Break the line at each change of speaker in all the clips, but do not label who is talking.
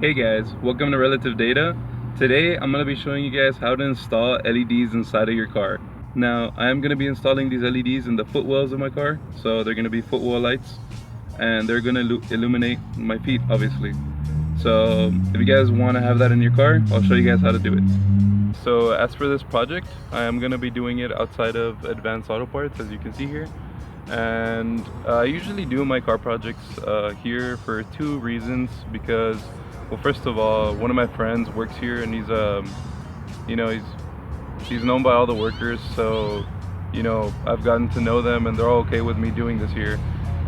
Hey guys, welcome to Relative Data. Today I'm going to be showing you guys how to install LEDs inside of your car. Now I am going to be installing these LEDs in the footwells of my car, so they're going to be footwell lights and they're going to illuminate my feet obviously. So if you guys want to have that in your car, I'll show you guys how to do it. So as for this project, I am going to be doing it outside of Advanced Auto Parts, as you can see here. And I usually do my car projects here for two reasons. Because, well, first of all, one of my friends works here, and he's known by all the workers, so I've gotten to know them, and they're all okay with me doing this here.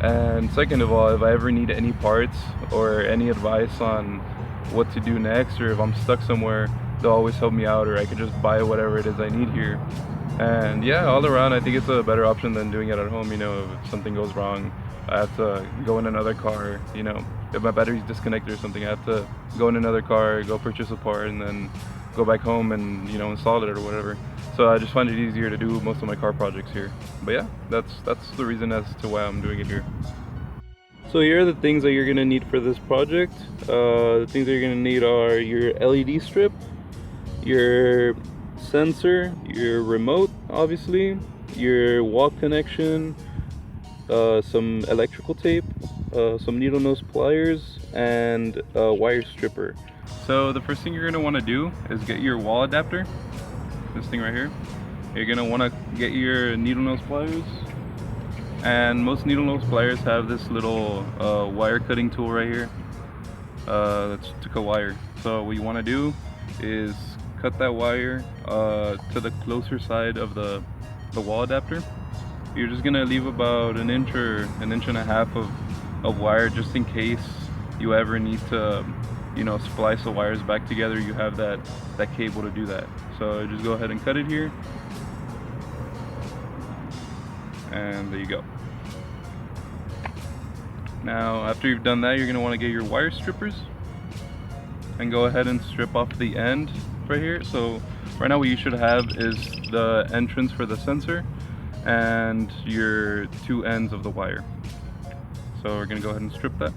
And second of all, if I ever need any parts or any advice on what to do next, or if I'm stuck somewhere, they'll always help me out, or I could just buy whatever it is I need here. And yeah, all around I think it's a better option than doing it at home. If something goes wrong, I have to go in another car. If my battery's disconnected or something, I have to go in another car, go purchase a part, and then go back home and install it or whatever. So I just find it easier to do most of my car projects here. But yeah, that's the reason as to why I'm doing it here. So here are the things that you're gonna need for this project. The things that you're gonna need are your LED strip, your sensor, your remote, obviously, your wall connection, some electrical tape, some needle nose pliers, and a wire stripper. So the first thing you're going to want to do is get your wall adapter, this thing right here. You're going to want to get your needle nose pliers, and most needle nose pliers have this little wire cutting tool right here. That's to cut wire. So what you want to do is cut that wire to the closer side of the wall adapter. You're just gonna leave about an inch or an inch and a half of wire, just in case you ever need to splice the wires back together. You have that cable to do that. So just go ahead and cut it here, and there you go. Now after you've done that, you're gonna want to get your wire strippers and go ahead and strip off the end right here. So right now what you should have is the entrance for the sensor and your two ends of the wire. So we're gonna go ahead and strip that.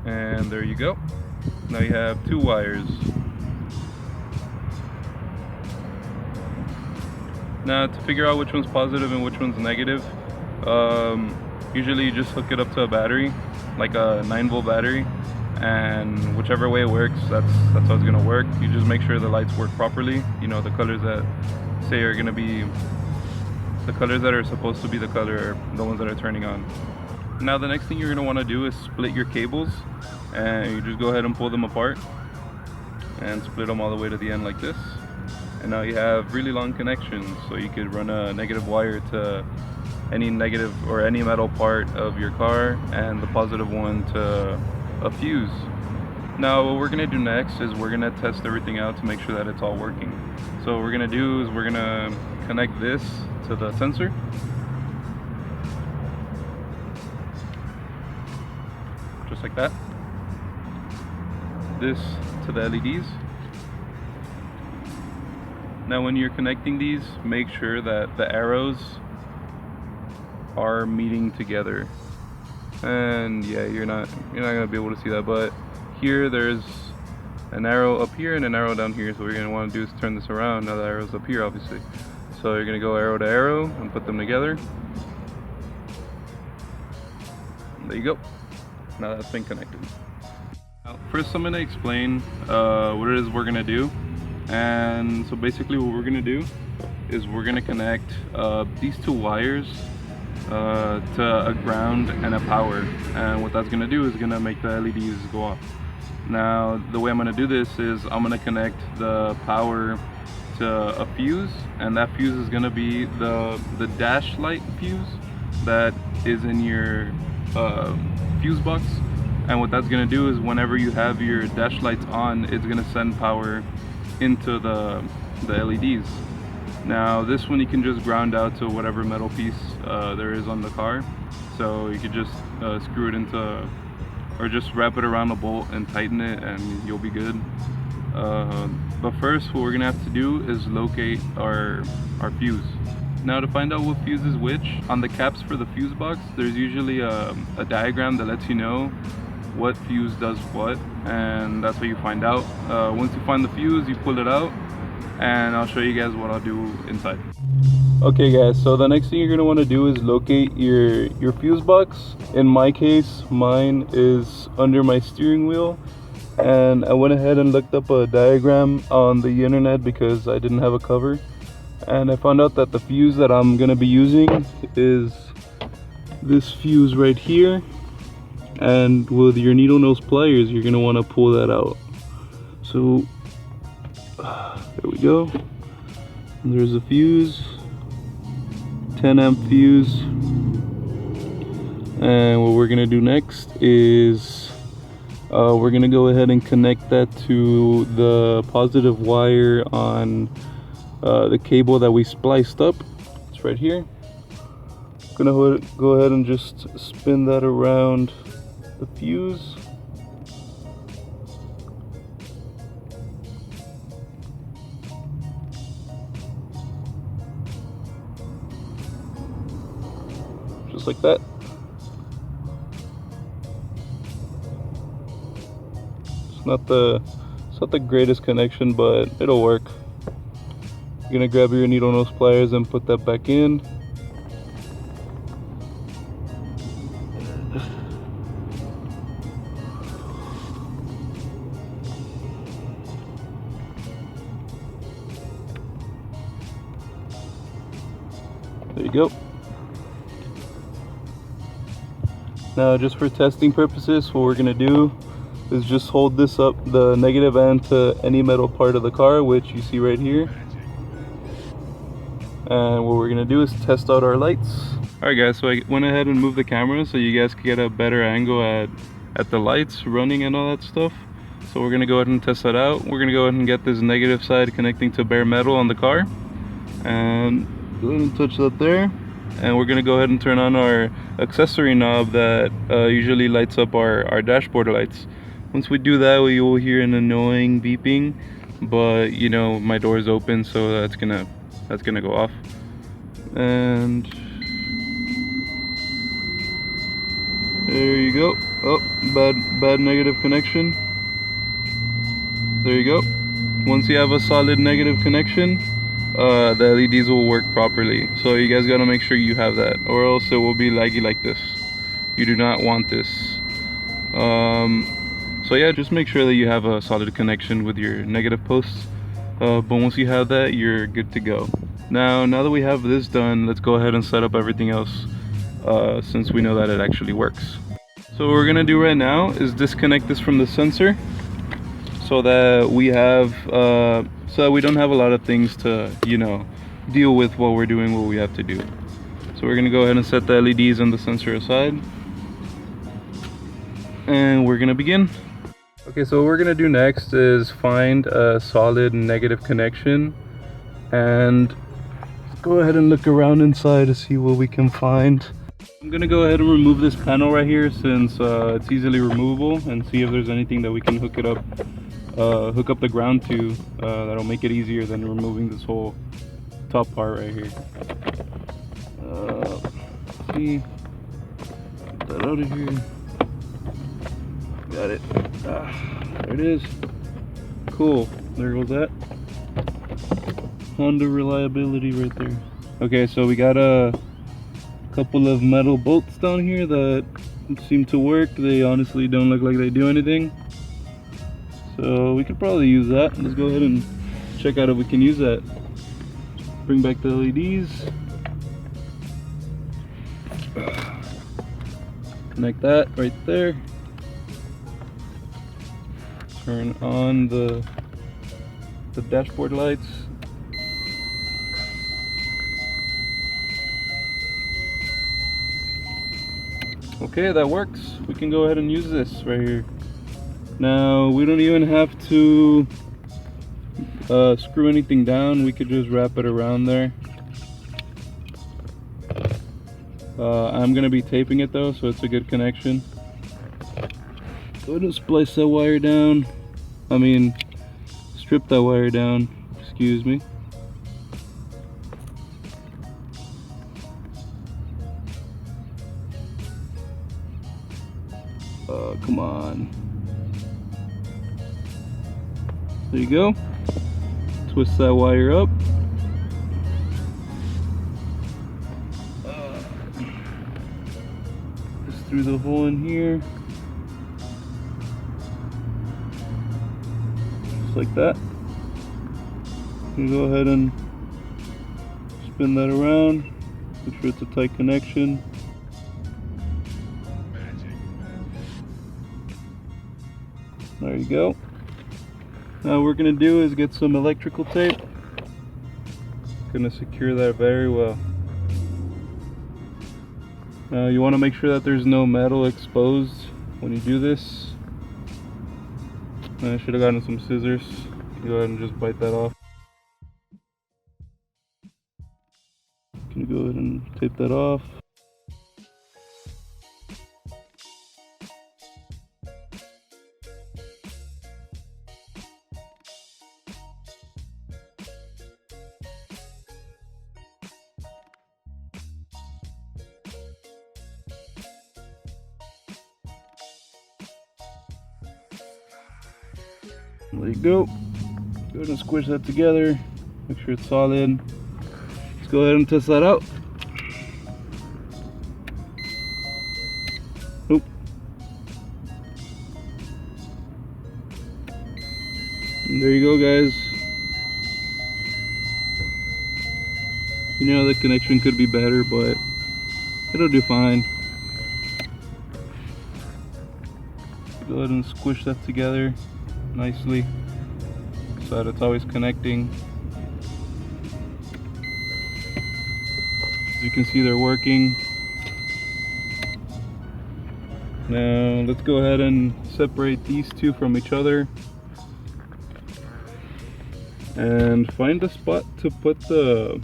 And there you go. Now you have two wires. Now to figure out which one's positive and which one's negative, usually you just hook it up to a battery, like a 9-volt battery, and whichever way it works, that's how it's gonna work. You just make sure the lights work properly. The colors that say are gonna be the colors that are supposed to be the color, the ones that are turning on. Now the next thing you're gonna want to do is split your cables, and you just go ahead and pull them apart and split them all the way to the end like this. And now you have really long connections, so you could run a negative wire to any negative or any metal part of your car, and the positive one to a fuse. Now what we're gonna do next is we're gonna test everything out to make sure that it's all working. So what we're gonna do is we're gonna connect this to the sensor, just like that. This to the LEDs. Now when you're connecting these, make sure that the arrows are meeting together. And yeah, you're not gonna be able to see that, but here there's an arrow up here and an arrow down here. So what you're gonna want to do is turn this around. Now the arrow's up here, obviously. So you're gonna go arrow to arrow and put them together. There you go. Now that's been connected. Now, first I'm gonna explain what it is we're gonna do. And so basically what we're gonna do is we're gonna connect these two wires to a ground and a power, and what that's gonna do is gonna make the LEDs go off. Now the way I'm gonna do this is I'm gonna connect the power to a fuse, and that fuse is gonna be the dash light fuse that is in your fuse box. And what that's gonna do is whenever you have your dash lights on, it's gonna send power into the LEDs. Now this one you can just ground out to whatever metal piece there is on the car. So you could just screw it into, or just wrap it around a bolt and tighten it, and you'll be good. But first what we're gonna have to do is locate our fuse. Now to find out what fuse is which, on the caps for the fuse box, there's usually a diagram that lets you know what fuse does what, and that's how you find out. Once you find the fuse, you pull it out, and I'll show you guys what I'll do inside. Okay guys, so the next thing you're going to want to do is locate your fuse box. In my case, mine is under my steering wheel, and I went ahead and looked up a diagram on the internet because I didn't have a cover, and I found out that the fuse that I'm going to be using is this fuse right here, and with your needle nose pliers you're going to want to pull that out. So there we go, and there's a fuse, 10 amp fuse. And what we're gonna do next is we're gonna go ahead and connect that to the positive wire on the cable that we spliced up. It's right here. I'm gonna go ahead and just spin that around the fuse. Just like that. It's not the greatest connection, but it'll work. You're gonna grab your needle nose pliers and put that back in. There you go. Now, just for testing purposes, what we're gonna do is just hold this up, the negative end, to any metal part of the car, which you see right here. And what we're gonna do is test out our lights. Alright guys, so I went ahead and moved the camera so you guys could get a better angle at the lights running and all that stuff. So we're gonna go ahead and test that out. We're gonna go ahead and get this negative side connecting to bare metal on the car. And go ahead and touch that there. And we're gonna go ahead and turn on our accessory knob that usually lights up our dashboard lights. Once we do that, you will hear an annoying beeping, but you know my door is open, so that's gonna go off. And there you go. Oh, bad negative connection. There you go. Once you have a solid negative connection, the LEDs will work properly. So you guys gotta make sure you have that, or else it will be laggy like this. You do not want this. So yeah, just make sure that you have a solid connection with your negative posts. But once you have that, you're good to go. Now that we have this done, let's go ahead and set up everything else, since we know that it actually works. So what we're gonna do right now is disconnect this from the sensor, so that we have so that we don't have a lot of things to, you know, deal with while we're doing what we have to do. So we're gonna go ahead and set the LEDs and the sensor aside, and we're gonna begin. Okay, so what we're gonna do next is find a solid negative connection, and go ahead and look around inside to see what we can find. I'm gonna go ahead and remove this panel right here, since it's easily removable, and see if there's anything that we can hook up the ground to, that'll make it easier than removing this whole top part right here. Let's see, get that out of here. Got it. There it is. Cool. There goes that. Honda reliability right there. Okay, so we got a couple of metal bolts down here that seem to work. They honestly don't look like they do anything, so we could probably use that. Let's go ahead and check out if we can use that. Bring back the LEDs. Connect that right there. Turn on the dashboard lights. Okay, that works. We can go ahead and use this right here. Now, we don't even have to screw anything down. We could just wrap it around there. I'm gonna be taping it though, so it's a good connection. Go ahead and splice that wire down. Strip that wire down, excuse me. Come on. There you go. Twist that wire up. Just through the hole in here. Just like that. You go ahead and spin that around. Make sure it's a tight connection. There you go. Now what we're gonna do is get some electrical tape. Gonna secure that very well. Now you want to make sure that there's no metal exposed when you do this. I should have gotten some scissors. Go ahead and just bite that off. Can you go ahead and tape that off? There you go. Go ahead and squish that together. Make sure it's solid. Let's go ahead and test that out. Nope. And there you go, guys. You know, the connection could be better, but it'll do fine. Go ahead and squish that together nicely so that it's always connecting. As you can see, they're working. Now let's go ahead and separate these two from each other and find a spot to put the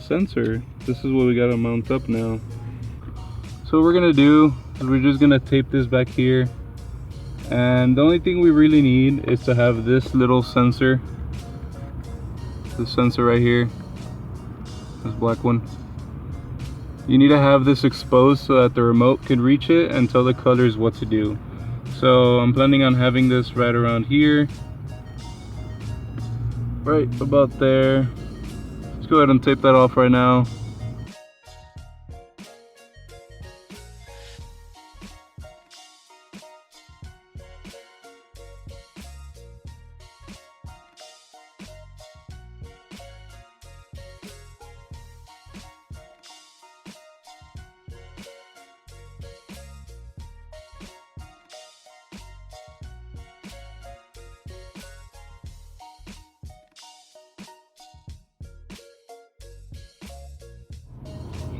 sensor. This is what we gotta mount up now. So what we're gonna do is we're just gonna tape this back here. And the only thing we really need is to have this little sensor. This sensor right here. This black one. You need to have this exposed so that the remote can reach it and tell the colors what to do. So I'm planning on having this right around here. Right about there. Let's go ahead and tape that off right now.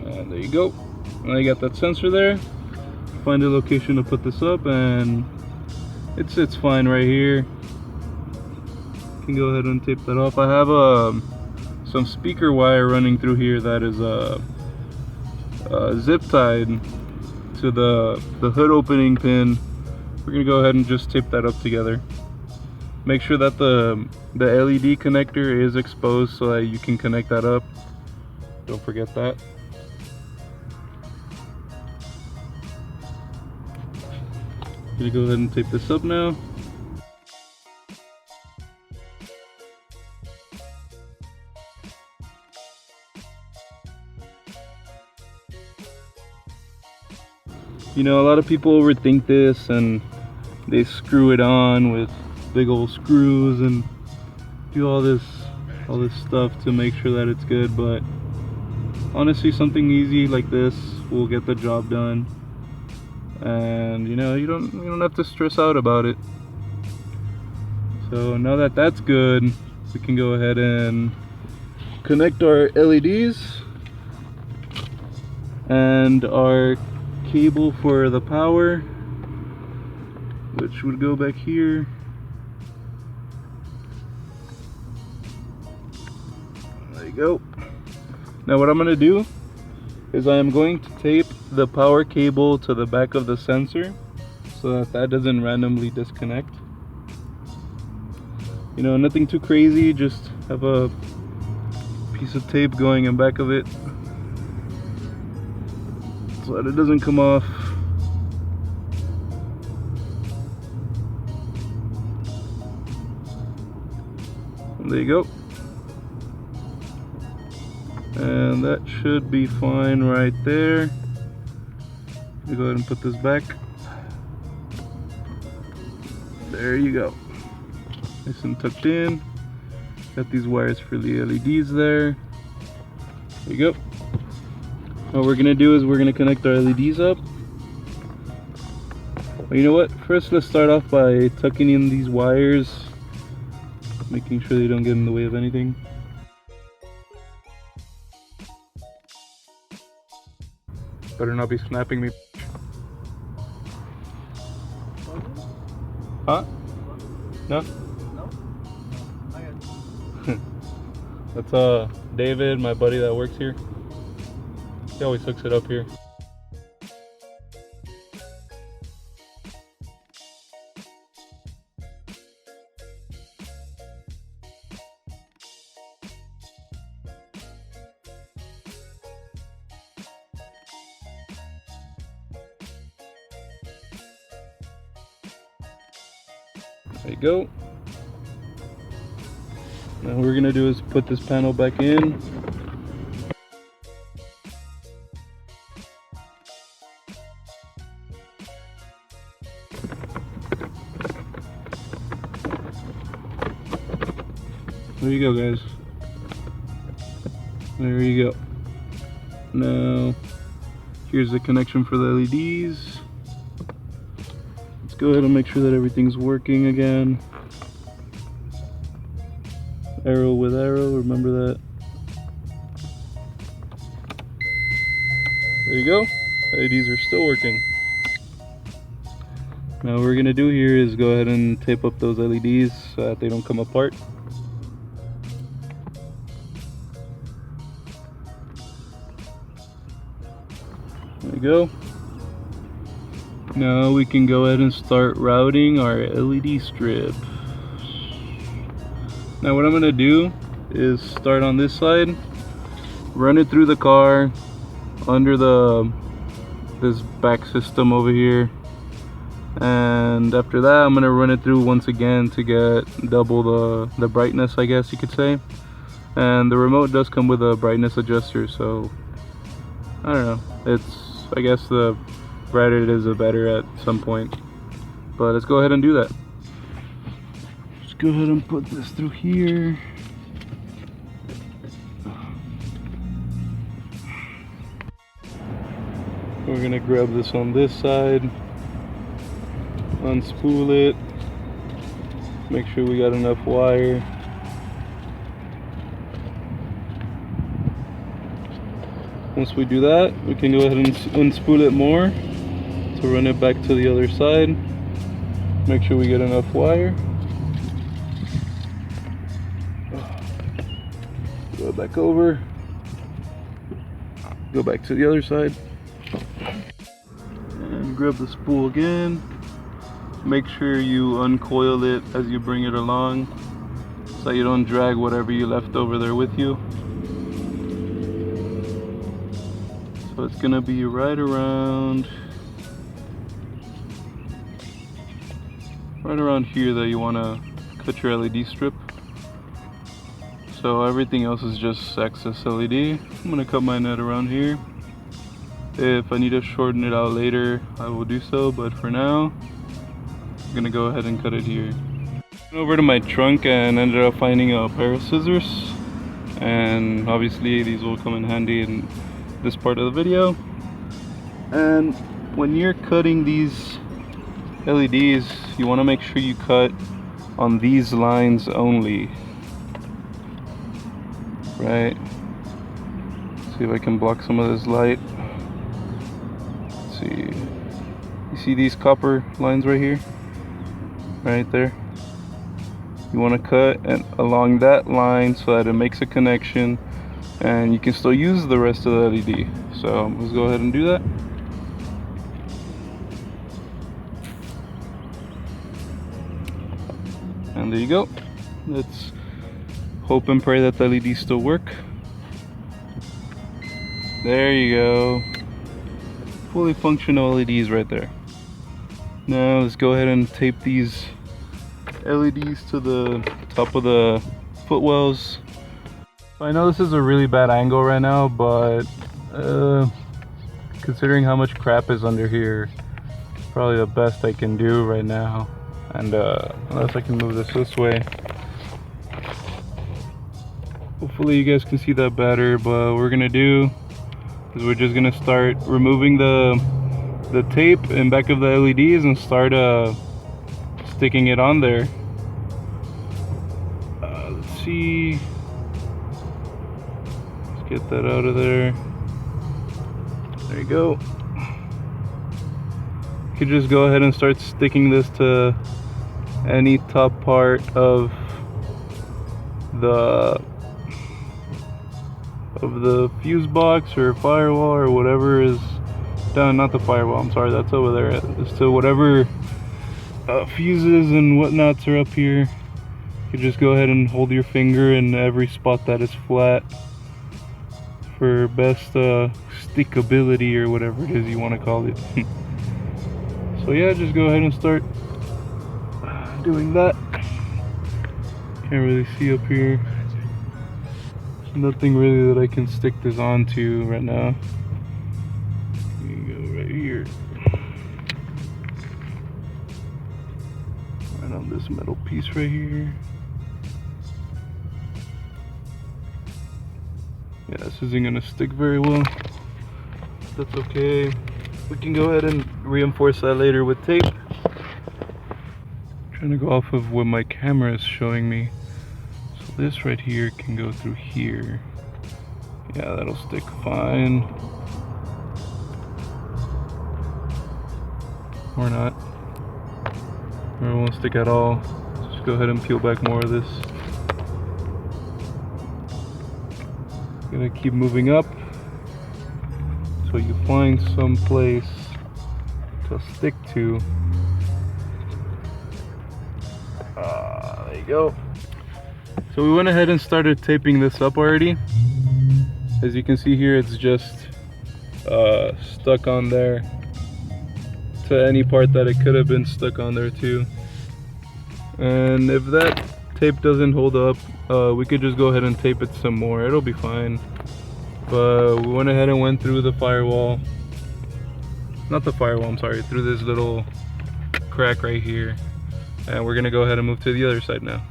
And there you go. Now you got that sensor there. Find a location to put this up, and it sits fine right here. You can go ahead and tape that off. I have some speaker wire running through here that is zip tied to the hood opening pin. We're gonna go ahead and just tape that up together. Make sure that the LED connector is exposed so that you can connect that up. Don't forget that. Gonna go ahead and tape this up now. You know, a lot of people overthink this and they screw it on with big old screws and do all this stuff to make sure that it's good, but honestly, something easy like this will get the job done. And you know, you don't have to stress out about it. So now that that's good, we can go ahead and connect our LEDs and our cable for the power, which would go back here. There you go. Now what I'm going to do is I am going to tape the power cable to the back of the sensor so that doesn't randomly disconnect. You know, nothing too crazy, just have a piece of tape going in back of it so that it doesn't come off. There you go. And that should be fine right there. Let me go ahead and put this back. There you go. Nice and tucked in. Got these wires for the LEDs there. There you go. What we're gonna do is we're gonna connect our LEDs up. But you know what? First, let's start off by tucking in these wires, making sure they don't get in the way of anything. Better not be snapping me. Huh? No?
No?
That's David, my buddy that works here. He always hooks it up here. There you go. Now what we're gonna do is put this panel back in. There you go, guys. There you go. Now here's the connection for the LEDs. Let's go ahead and make sure that everything's working again. Arrow with arrow, remember that. There you go. LEDs are still working. Now what we're gonna do here is go ahead and tape up those LEDs so that they don't come apart. There you go. Now we can go ahead and start routing our LED strip. Now what I'm gonna do is start on this side, run it through the car under this back system over here, and after that I'm gonna run it through once again to get double the brightness, I guess you could say. And the remote does come with a brightness adjuster, so I don't know, I guess the brighter it is the better at some point. But let's go ahead and do that. Just go ahead and put this through here. We're gonna grab this on this side, unspool it, make sure we got enough wire. Once we do that, we can go ahead and unspool it more to run it back to the other side. Make sure we get enough wire. Go back over. Go back to the other side. And grab the spool again. Make sure you uncoil it as you bring it along so you don't drag whatever you left over there with you. So it's gonna be right around here that you wanna cut your LED strip. So everything else is just excess LED. I'm gonna cut my net around here. If I need to shorten it out later, I will do so, but for now, I'm gonna go ahead and cut it here. Went over to my trunk and ended up finding a pair of scissors, and obviously these will come in handy in this part of the video. And when you're cutting these LEDs, you want to make sure you cut on these lines only, right? Let's see if I can block some of this light. Let's see, you see these copper lines right here, right there? You want to cut and along that line so that it makes a connection and you can still use the rest of the LED. So let's go ahead and do that. And there you go. Let's hope and pray that the LEDs still work. There you go. Fully functional LEDs right there. Now let's go ahead and tape these LEDs to the top of the Footwells. I know this is a really bad angle right now, but considering how much crap is under here, probably the best I can do right now. And unless I can move this way. Hopefully you guys can see that better, but what we're gonna do is we're just gonna start removing the tape in back of the LEDs and start sticking it on there. Let's see. Let's get that out of there. There you go. You could just go ahead and start sticking this to any top part of the fuse box or firewall or whatever is down. Not the firewall, I'm sorry, that's over there. It's to whatever fuses and whatnots are up here. You just go ahead and hold your finger in every spot that is flat for best stickability or whatever it is you want to call it. So yeah, just go ahead and start doing that. Can't really see up here. Nothing really that I can stick this onto right now. You go right here. Right on this metal piece right here. Yeah, this isn't gonna stick very well. That's okay. We can go ahead and reinforce that later with tape. I'm trying to go off of what my camera is showing me. So this right here can go through here. Yeah, that'll stick fine. Or not. Or it won't stick at all. Just go ahead and peel back more of this. Gonna keep moving up so you find some place to stick to. There you go. So we went ahead and started taping this up already. As you can see here, it's just stuck on there to any part that it could have been stuck on there too. And if that tape doesn't hold up, we could just go ahead and tape it some more. It'll be fine. But we went ahead and went through the firewall. Not the firewall, I'm sorry. Through this little crack right here. And we're gonna go ahead and move to the other side now.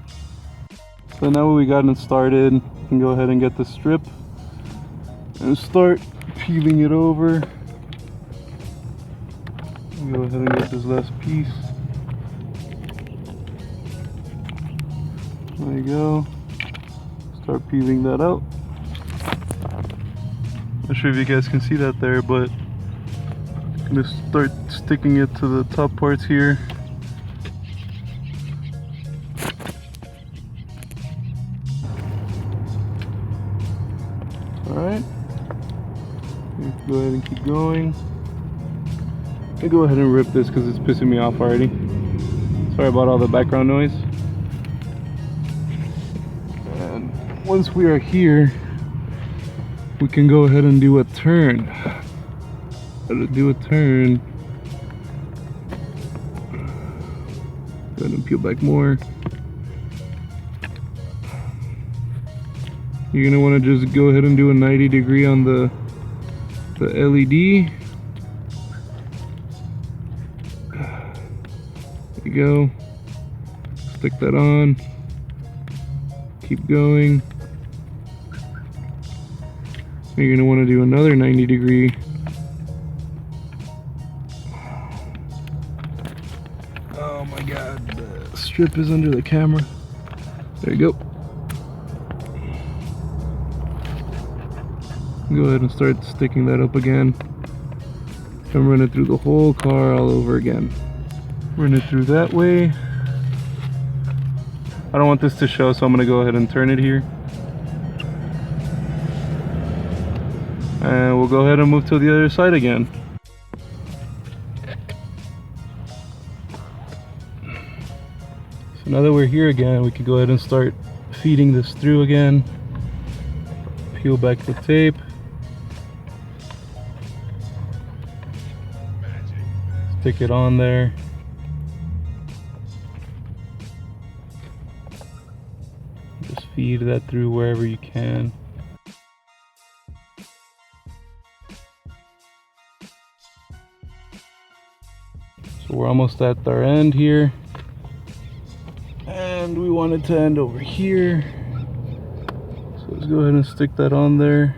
So now we gotten started, we can go ahead and get the strip and start peeling it over. Go ahead and get this last piece. There you go. Start peeling that out. Not sure if you guys can see that there, but I'm gonna start sticking it to the top parts here. Alright. Go ahead and keep going. I'll go ahead and rip this because it's pissing me off already. Sorry about all the background noise. And once we are here, we can go ahead and do a turn. How to do a turn. Go ahead and peel back more. You're gonna want to just go ahead and do a 90 degree on the LED. There you go. Stick that on. Keep going. You're gonna want to do another 90 degree. Oh my god, the strip is under the camera. There you go. Go ahead and start sticking that up again. And run it through the whole car all over again. Run it through that way. I don't want this to show, so I'm gonna go ahead and turn it here. And we'll go ahead and move to the other side again. So now that we're here again, we can go ahead and start feeding this through again. Peel back the tape. Stick it on there. Just feed that through wherever you can. So we're almost at our end here. And we want it to end over here. So let's go ahead and stick that on there.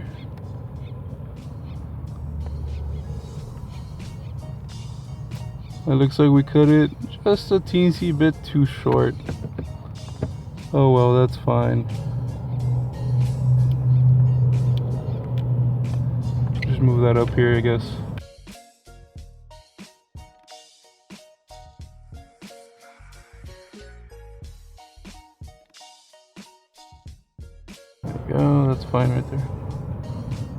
It looks like we cut it just a teensy bit too short. Oh well, that's fine. Just move that up here, I guess. There we go, that's fine right there.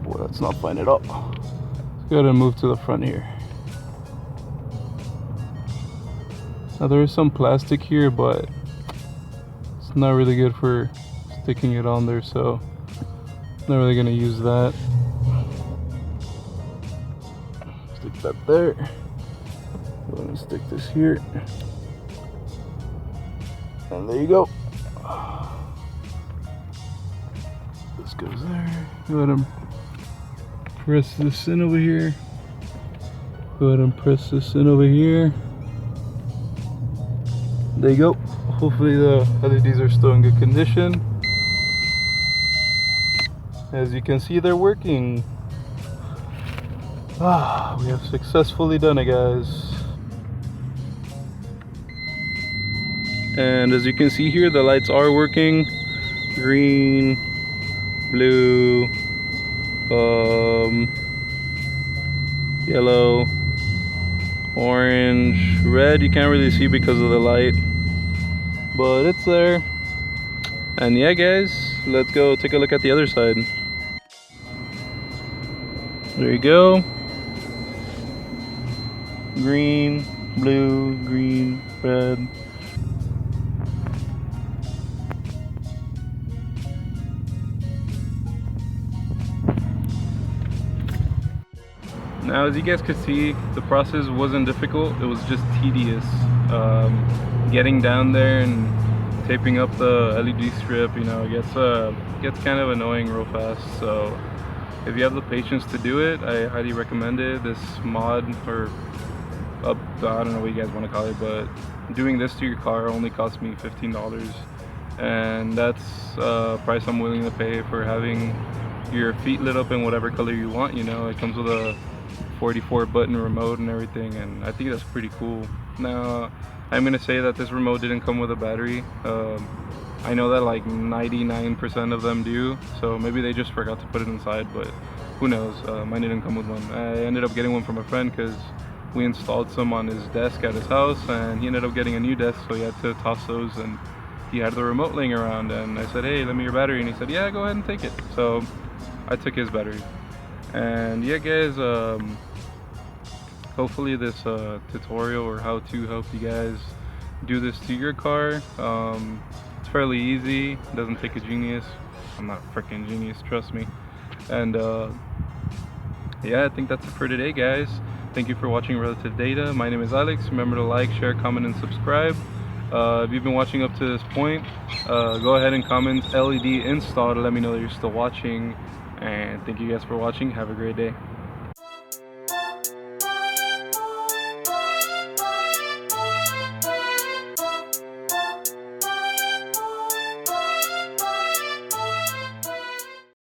Boy, that's not fine at all. Let's go ahead and move to the front here. Now there is some plastic here, but it's not really good for sticking it on there, so I'm not really gonna use that. Stick that there. Go ahead and stick this here. And there you go. This goes there. Go ahead and press this in over here. Go ahead and press this in over here. There you go. Hopefully the LEDs are still in good condition. As you can see, they're working. We have successfully done it, guys. And as you can see here, the lights are working. Green, blue, yellow, orange, red. You can't really see because of the light, but it's there. And yeah, guys, let's go take a look at the other side. There you go. Green, blue, green, red. Now, as you guys could see, the process wasn't difficult. It was just tedious. Getting down there and taping up the LED strip, you know, it gets kind of annoying real fast. So if you have the patience to do it, I highly recommend it. This mod, or I don't know what you guys want to call it, but doing this to your car only cost me $15, and that's a price I'm willing to pay for having your feet lit up in whatever color you want. You know, it comes with a 44 button remote and everything, and I think that's pretty cool. Now, I'm gonna say that this remote didn't come with a battery. I know that like 99% of them do, so maybe they just forgot to put it inside, but who knows. Mine didn't come with one. I ended up getting one from a friend because we installed some on his desk at his house, and he ended up getting a new desk, so he had to toss those, and he had the remote laying around, and I said, hey, lend me your battery, and he said, yeah, go ahead and take it. So I took his battery. And yeah, guys, hopefully this tutorial or how to help you guys do this to your car. It's fairly easy. It doesn't take a genius. I'm not a freaking genius, trust me. And yeah, I think that's it for today, guys. Thank you for watching Relative Data. My name is Alex. Remember to like, share, comment, and subscribe. If you've been watching up to this point, go ahead and comment LED install to let me know that you're still watching. And thank you guys for watching. Have a great day.